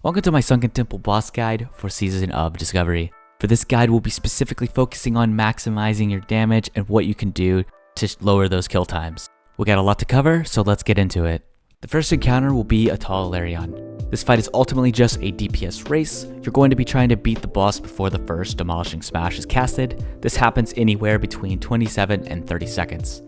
Welcome to my Sunken Temple boss guide for Season of Discovery. For this guide, we'll be specifically focusing on maximizing your damage and what you can do to lower those kill times. We got a lot to cover, so let's get into it. The first encounter will be Atal'alarion. This fight is ultimately just a DPS race. You're going to be trying to beat the boss before the first Demolishing Smash is casted. This happens anywhere between 27 and 30 seconds.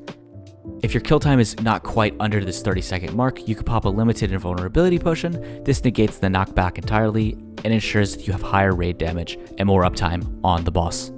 If your kill time is not quite under this 30-second mark, you can pop a limited invulnerability potion. This negates the knockback entirely and ensures that you have higher raid damage and more uptime on the boss.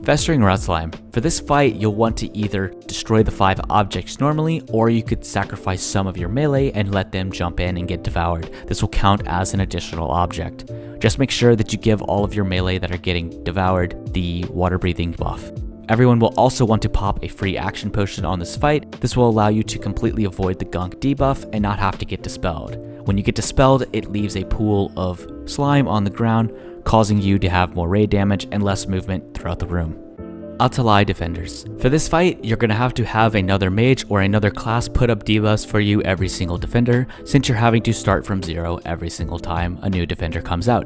Festering Rotslime. For this fight, you'll want to either destroy the 5 objects normally, or you could sacrifice some of your melee and let them jump in and get devoured. This will count as an additional object. Just make sure that you give all of your melee that are getting devoured the water breathing buff. Everyone will also want to pop a free action potion on this fight. This will allow you to completely avoid the gunk debuff and not have to get dispelled. When you get dispelled, it leaves a pool of slime on the ground, causing you to have more raid damage and less movement throughout the room. Atal'ai Defenders. For this fight, you're going to have another mage or another class put up debuffs for you every single defender, since you're having to start from zero every single time a new defender comes out.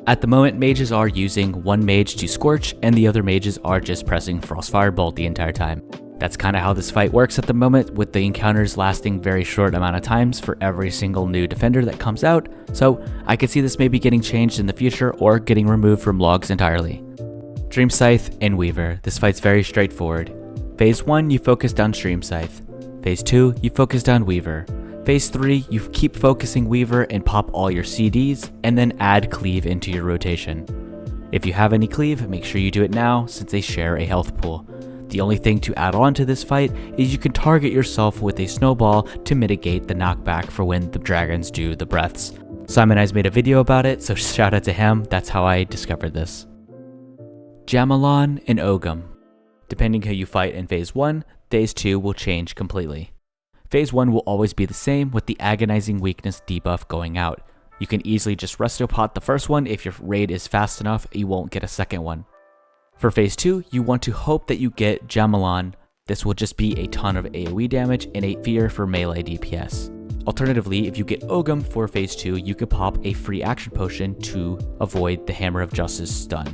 At the moment, mages are using one mage to Scorch, and the other mages are just pressing Frostfire Bolt the entire time. That's kind of how this fight works at the moment, with the encounters lasting very short amount of times for every single new defender that comes out, so I could see this maybe getting changed in the future or getting removed from logs entirely. Dreamscythe and Weaver. This fight's very straightforward. Phase 1, you focus down Dreamscythe. Phase 2, you focus down Weaver. Phase 3, you keep focusing Weaver and pop all your CDs, and then add Cleave into your rotation. If you have any Cleave, make sure you do it now, since they share a health pool. The only thing to add on to this fight is you can target yourself with a snowball to mitigate the knockback for when the dragons do the breaths. Simon has made a video about it, so shout out to him, that's how I discovered this. Jammal'an and Ogom. Depending who you fight in Phase 1, Phase 2 will change completely. Phase 1 will always be the same, with the Agonizing Weakness debuff going out. You can easily just resto pot the first one. If your raid is fast enough, you won't get a second one. For Phase 2, you want to hope that you get Jammal'an. This will just be a ton of AoE damage and a fear for melee DPS. Alternatively, if you get Ogom for Phase 2, you could pop a free action potion to avoid the Hammer of Justice stun.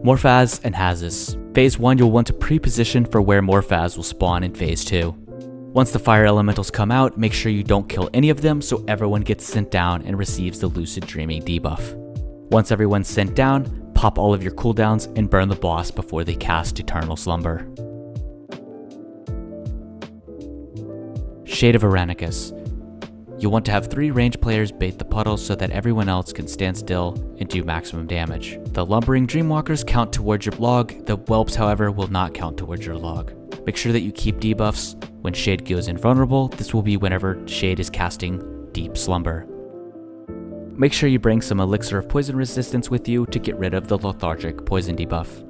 Morphaz and Hazzas. Phase 1, you'll want to pre-position for where Morphaz will spawn in Phase 2. Once the fire elementals come out, make sure you don't kill any of them so everyone gets sent down and receives the lucid dreaming debuff. Once everyone's sent down, pop all of your cooldowns and burn the boss before they cast Eternal Slumber. Shade of Eranikus. You'll want to have 3 ranged players bait the puddle so that everyone else can stand still and do maximum damage. The lumbering dreamwalkers count towards your log, the whelps however will not count towards your log. Make sure that you keep debuffs. When Shade goes invulnerable, this will be whenever Shade is casting Deep Slumber. Make sure you bring some Elixir of Poison Resistance with you to get rid of the lethargic poison debuff.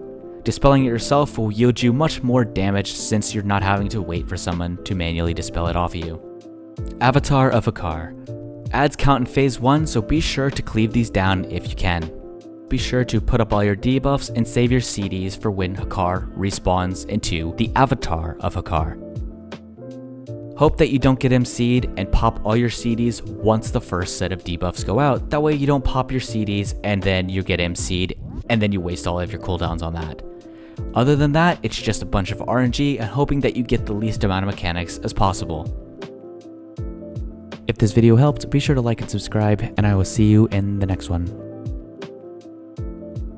Dispelling it yourself will yield you much more damage since you're not having to wait for someone to manually dispel it off of you. Avatar of Hakkar. Ads count in Phase 1, so be sure to cleave these down if you can. Be sure to put up all your debuffs and save your CDs for when Hakkar respawns into the Avatar of Hakkar. Hope that you don't get MC'd and pop all your CDs once the first set of debuffs go out. That way you don't pop your CDs and then you get MC'd and then you waste all of your cooldowns on that. Other than that, it's just a bunch of RNG and hoping that you get the least amount of mechanics as possible. If this video helped, be sure to like and subscribe, and I will see you in the next one.